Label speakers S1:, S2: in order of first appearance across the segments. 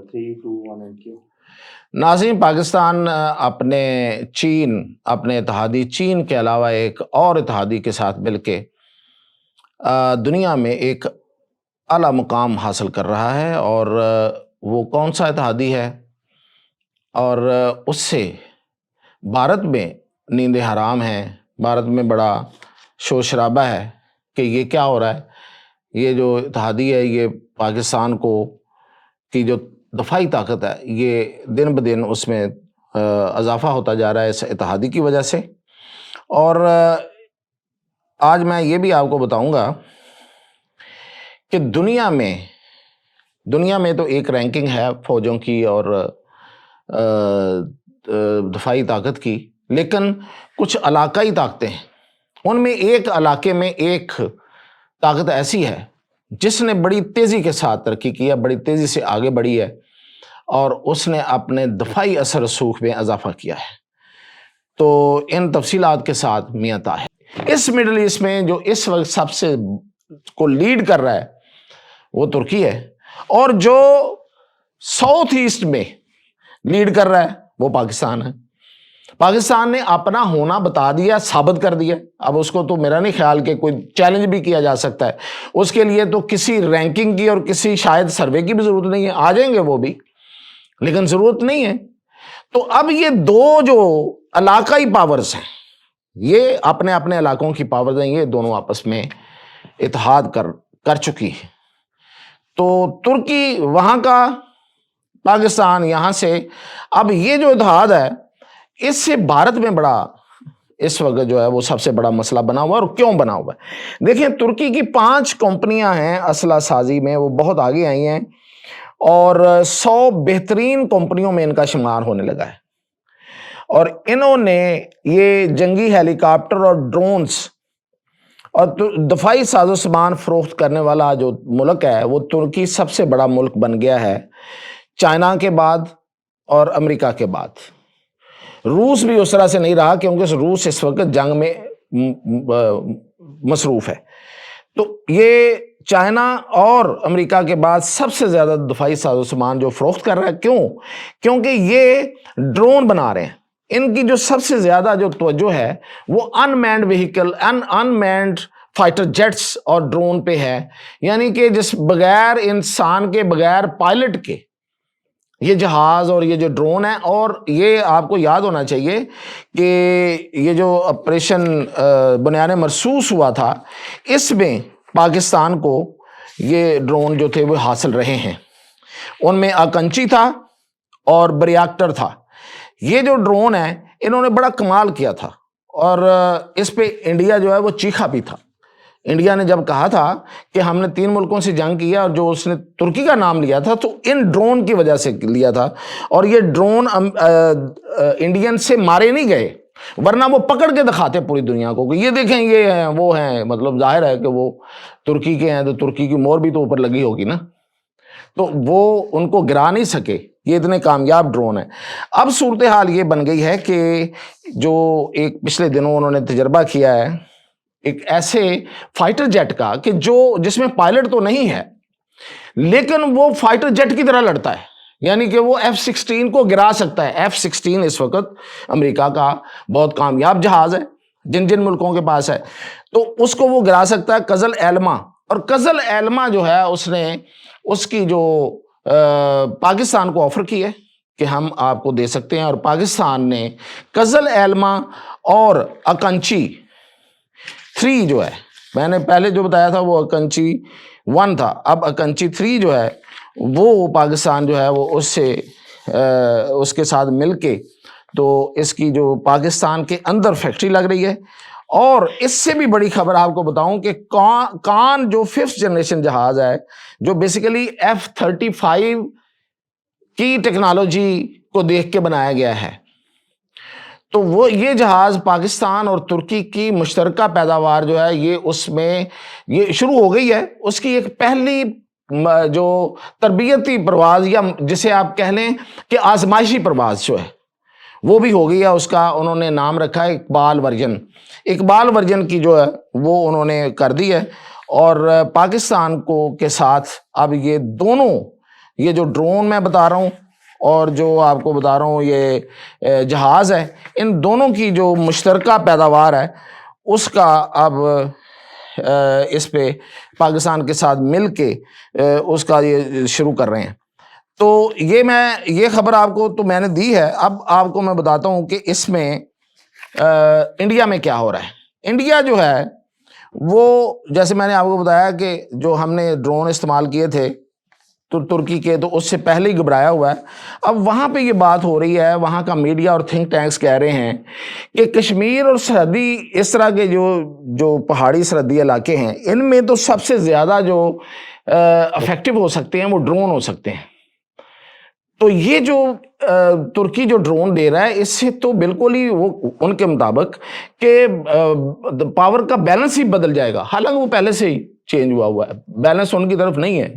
S1: 3, 2, 1 and Q.
S2: ناظرین، پاکستان اپنے اتحادی چین کے علاوہ ایک اور اتحادی کے ساتھ مل کے دنیا میں ایک اعلیٰ مقام حاصل کر رہا ہے، اور وہ کون سا اتحادی ہے، اور اس سے بھارت میں نیند حرام ہے، بھارت میں بڑا شور شرابہ ہے کہ یہ کیا ہو رہا ہے۔ یہ جو اتحادی ہے یہ پاکستان کی جو دفاعی طاقت ہے یہ دن بدن اس میں اضافہ ہوتا جا رہا ہے اس اتحادی کی وجہ سے۔ اور آج میں یہ بھی آپ کو بتاؤں گا کہ دنیا میں تو ایک رینکنگ ہے فوجوں کی اور دفاعی طاقت کی، لیکن کچھ علاقائی طاقتیں ہیں، ان میں ایک علاقے میں ایک طاقت ایسی ہے جس نے بڑی تیزی کے ساتھ ترقی کی ہے، بڑی تیزی سے آگے بڑھی ہے، اور اس نے اپنے دفاعی اثر رسوخ میں اضافہ کیا ہے۔ تو ان تفصیلات کے ساتھ میاں طاہر، اس مڈل ایسٹ میں جو اس وقت سب سے کو لیڈ کر رہا ہے وہ ترکی ہے، اور جو ساؤتھ ایسٹ میں لیڈ کر رہا ہے وہ پاکستان ہے۔ پاکستان نے اپنا ہونا بتا دیا، ثابت کر دیا۔ اب اس کو تو میرا نہیں خیال کہ کوئی چیلنج بھی کیا جا سکتا ہے، اس کے لیے تو کسی رینکنگ کی اور کسی شاید سروے کی بھی ضرورت نہیں ہے، آ جائیں گے وہ بھی، لیکن ضرورت نہیں ہے۔ تو اب یہ دو جو علاقائی پاورز ہیں، یہ اپنے اپنے علاقوں کی پاورز ہیں، یہ دونوں آپس میں اتحاد کر چکی ہے۔ تو ترکی وہاں کا، پاکستان یہاں سے، اب یہ جو اتحاد ہے اس سے بھارت میں بڑا اس وقت جو ہے وہ سب سے بڑا مسئلہ بنا ہوا ہے۔ اور کیوں بنا ہوا ہے؟ دیکھیں، ترکی کی 5 کمپنیاں ہیں اسلحہ سازی میں، وہ بہت آگے آئی ہیں، اور 100 بہترین کمپنیوں میں ان کا شمار ہونے لگا ہے، اور انہوں نے یہ جنگی ہیلی کاپٹر اور ڈرونز اور دفاعی ساز و سامان فروخت کرنے والا جو ملک ہے وہ ترکی سب سے بڑا ملک بن گیا ہے، چائنا کے بعد اور امریکہ کے بعد۔ روس بھی اس طرح سے نہیں رہا کیونکہ روس اس وقت جنگ میں مصروف ہے۔ تو یہ چائنا اور امریکہ کے بعد سب سے زیادہ دفاعی ساز و سامان جو فروخت کر رہا ہے۔ کیوں؟ کیونکہ یہ ڈرون بنا رہے ہیں۔ ان کی جو سب سے زیادہ جو توجہ ہے وہ انمینڈ وہیکل، انمینڈ فائٹر جیٹس اور ڈرون پہ ہے، یعنی کہ جس بغیر انسان کے، بغیر پائلٹ کے یہ جہاز اور یہ جو ڈرون ہے۔ اور یہ آپ کو یاد ہونا چاہیے کہ یہ جو آپریشن بنیاد مرصوص ہوا تھا، اس میں پاکستان کو یہ ڈرون جو تھے وہ حاصل رہے ہیں۔ ان میں اکنچی تھا اور بریاکٹر تھا۔ یہ جو ڈرون ہے انہوں نے بڑا کمال کیا تھا، اور اس پہ انڈیا جو ہے وہ چیخا بھی تھا۔ انڈیا نے جب کہا تھا کہ ہم نے 3 ملکوں سے جنگ کیا، اور جو اس نے ترکی کا نام لیا تھا تو ان ڈرون کی وجہ سے لیا تھا، اور یہ ڈرون انڈین سے مارے نہیں گئے، ورنہ وہ پکڑ کے دکھاتے پوری دنیا کو کہ یہ دیکھیں یہ ہیں، وہ ہیں، مطلب ظاہر ہے کہ وہ ترکی کے ہیں تو ترکی کی مور بھی تو اوپر لگی ہوگی نا، تو وہ ان کو گرا نہیں سکے، یہ اتنے کامیاب ڈرون ہیں۔ اب صورتحال یہ بن گئی ہے کہ جو ایک پچھلے دنوں انہوں نے تجربہ کیا ہے ایک ایسے فائٹر جیٹ کا کہ جس میں پائلٹ تو نہیں ہے لیکن وہ فائٹر جیٹ کی طرح لڑتا ہے، یعنی کہ وہ F-16 کو گرا سکتا ہے۔ F-16 اس وقت امریکہ کا بہت کامیاب جہاز ہے، جن ملکوں کے پاس ہے، تو اس کو وہ گرا سکتا ہے۔ قزل ایلما، اور قزل ایلما جو ہے اس نے اس کی جو پاکستان کو آفر کی ہے کہ ہم آپ کو دے سکتے ہیں، اور پاکستان نے قزل ایلما اور اکنچی 3 جو ہے، میں نے پہلے جو بتایا تھا وہ اکنچی 1 تھا، اب اکنچی 3 جو ہے وہ پاکستان جو ہے وہ اس کے ساتھ مل کے، تو اس کی جو پاکستان کے اندر فیکٹری لگ رہی ہے۔ اور اس سے بھی بڑی خبر آپ کو بتاؤں کہ کان جو 5th جنریشن جہاز ہے، جو بیسیکلی F-35 کی ٹیکنالوجی کو دیکھ کے بنایا گیا ہے، تو وہ یہ جہاز پاکستان اور ترکی کی مشترکہ پیداوار جو ہے یہ اس میں یہ شروع ہو گئی ہے۔ اس کی ایک پہلی جو تربیتی پرواز، یا جسے آپ کہہ لیں کہ آزمائشی پرواز جو ہے وہ بھی ہو گئی ہے۔ اس کا انہوں نے نام رکھا ہے اقبال ورژن کی جو ہے وہ انہوں نے کر دی ہے، اور پاکستان کے ساتھ اب یہ دونوں یہ جو ڈرون میں بتا رہا ہوں اور جو آپ کو بتا رہا ہوں یہ جہاز ہے، ان دونوں کی جو مشترکہ پیداوار ہے اس کا اب اس پہ پاکستان کے ساتھ مل کے اس کا یہ شروع کر رہے ہیں۔ تو یہ خبر آپ کو تو میں نے دی ہے، اب آپ کو میں بتاتا ہوں کہ اس میں انڈیا میں کیا ہو رہا ہے۔ انڈیا جو ہے وہ جیسے میں نے آپ کو بتایا کہ جو ہم نے ڈرون استعمال کیے تھے ترکی کے، تو اس سے پہلے ہی گھبرایا ہوا ہے۔ اب وہاں پہ یہ بات ہو رہی ہے، وہاں کا میڈیا اور تھنک ٹینکس کہہ رہے ہیں کہ کشمیر اور سرحدی اس طرح کے جو پہاڑی سرحدی علاقے ہیں، ان میں تو سب سے زیادہ جو افیکٹو ہو سکتے ہیں وہ ڈرون ہو سکتے ہیں۔ تو یہ جو ترکی جو ڈرون دے رہا ہے، اس سے تو بالکل ہی وہ ان کے مطابق کہ پاور کا بیلنس ہی بدل جائے گا، حالانکہ وہ پہلے سے ہی چینج ہوا ہے، بیلنس ان کی طرف نہیں ہے،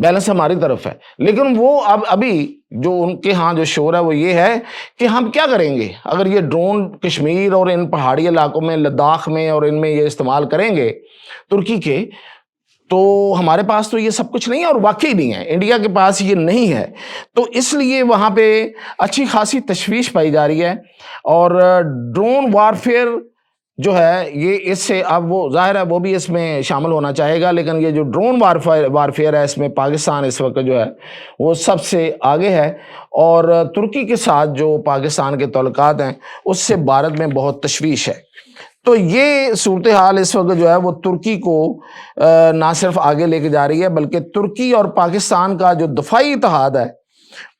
S2: بیلنس ہماری طرف ہے۔ لیکن وہ ابھی جو ان کے ہاں جو شور ہے وہ یہ ہے کہ ہم کیا کریں گے اگر یہ ڈرون کشمیر اور ان پہاڑی علاقوں میں، لداخ میں اور ان میں یہ استعمال کریں گے ترکی کے، تو ہمارے پاس تو یہ سب کچھ نہیں ہے، اور واقعی نہیں ہے، انڈیا کے پاس یہ نہیں ہے۔ تو اس لیے وہاں پہ اچھی خاصی تشویش پائی جا رہی ہے، اور ڈرون وارفیئر جو ہے یہ اس سے اب وہ ظاہر ہے وہ بھی اس میں شامل ہونا چاہے گا، لیکن یہ جو ڈرون وارفیئر ہے اس میں پاکستان اس وقت جو ہے وہ سب سے آگے ہے، اور ترکی کے ساتھ جو پاکستان کے تعلقات ہیں اس سے بھارت میں بہت تشویش ہے۔ تو یہ صورتحال اس وقت جو ہے وہ ترکی کو نہ صرف آگے لے کے جا رہی ہے، بلکہ ترکی اور پاکستان کا جو دفاعی اتحاد ہے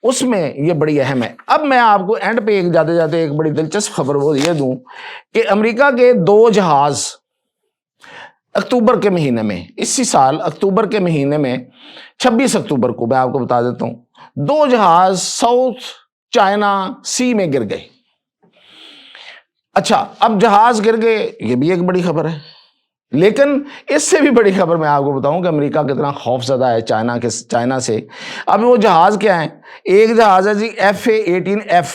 S2: اس میں یہ بڑی اہم ہے۔ اب میں آپ کو اینڈ پہ جاتے جاتے ایک بڑی دلچسپ خبر وہ یہ دوں کہ امریکہ کے 2 جہاز اکتوبر کے مہینے میں، اسی سال اکتوبر کے مہینے میں 26 اکتوبر کو میں آپ کو بتا دیتا ہوں، 2 جہاز ساؤتھ چائنا سی میں گر گئے۔ اچھا، اب جہاز گر گئے، یہ بھی ایک بڑی خبر ہے، لیکن اس سے بھی بڑی خبر میں آپ کو بتاؤں کہ امریکہ کتنا خوف زدہ ہے چائنا سے۔ اب وہ جہاز کیا ہیں؟ ایک جہاز ہے جی FA-18F،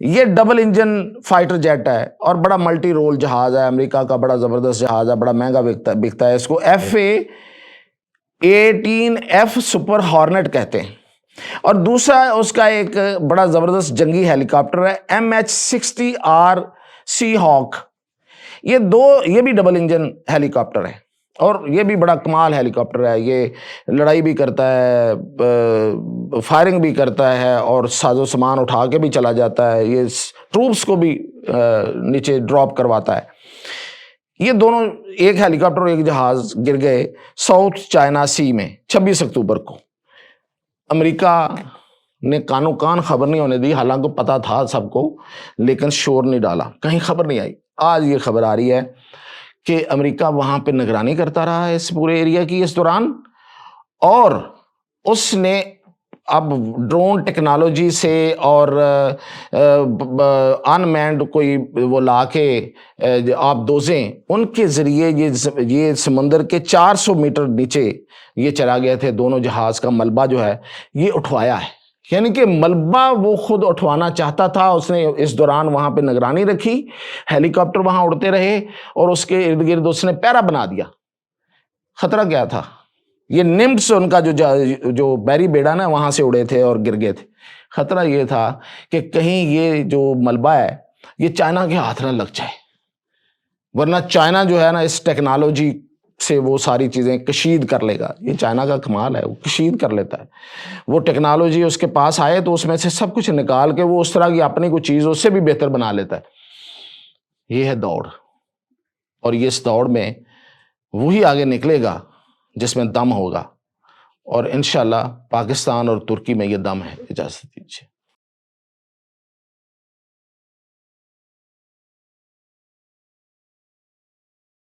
S2: یہ ڈبل انجن فائٹر جیٹ ہے اور بڑا ملٹی رول جہاز ہے، امریکہ کا بڑا زبردست جہاز ہے، بڑا مہنگا بکتا ہے، اس کو FA-18F سپر ہارنٹ کہتے ہیں۔ اور دوسرا اس کا ایک بڑا زبردست جنگی ہیلی کاپٹر ہے MH-60R سی ہاک، یہ بھی ڈبل انجن ہیلی کاپٹر ہے، اور یہ بھی بڑا کمال ہیلی کاپٹر ہے، یہ لڑائی بھی کرتا ہے، فائرنگ بھی کرتا ہے، اور ساز و سامان اٹھا کے بھی چلا جاتا ہے، یہ ٹروپس کو بھی نیچے ڈراپ کرواتا ہے۔ یہ دونوں، ایک ہیلی کاپٹر اور ایک جہاز گر گئے ساؤتھ چائنا سی میں 26 اکتوبر کو۔ امریکہ نے کانوں کان خبر نہیں ہونے دی، حالانکہ پتہ تھا سب کو، لیکن شور نہیں ڈالا، کہیں خبر نہیں آئی۔ آج یہ خبر آ رہی ہے کہ امریکہ وہاں پہ نگرانی کرتا رہا ہے اس پورے ایریا کی اس دوران، اور اس نے اب ڈرون ٹیکنالوجی سے اور ان مینڈ کوئی وہ لا کے آپ دوزیں ان کے ذریعے یہ سمندر کے 400 میٹر نیچے یہ چلا گئے تھے، دونوں جہاز کا ملبہ جو ہے یہ اٹھوایا ہے، یعنی کہ ملبہ وہ خود اٹھوانا چاہتا تھا، اس نے اس دوران وہاں پہ نگرانی رکھی، ہیلی کاپٹر وہاں اڑتے رہے، اور اس کے ارد گرد اس نے پیرا بنا دیا۔ خطرہ کیا تھا؟ یہ نمبس ان کا جو بیری بیڑا نا وہاں سے اڑے تھے اور گر گئے تھے۔ خطرہ یہ تھا کہ کہیں یہ جو ملبہ ہے یہ چائنا کے ہاتھ نہ لگ جائے، ورنہ چائنا جو ہے نا اس ٹیکنالوجی سے وہ ساری چیزیں کشید کر لے گا۔ یہ چائنا کا کمال ہے، وہ کشید کر لیتا ہے، وہ ٹیکنالوجی اس کے پاس آئے تو اس میں سے سب کچھ نکال کے وہ اس طرح کی اپنی کوئی چیز اس سے بھی بہتر بنا لیتا ہے۔ یہ ہے دوڑ، اور یہ اس دوڑ میں وہی آگے نکلے گا جس میں دم ہوگا، اور انشاءاللہ پاکستان اور ترکی میں یہ دم ہے۔ اجازت دیجیے۔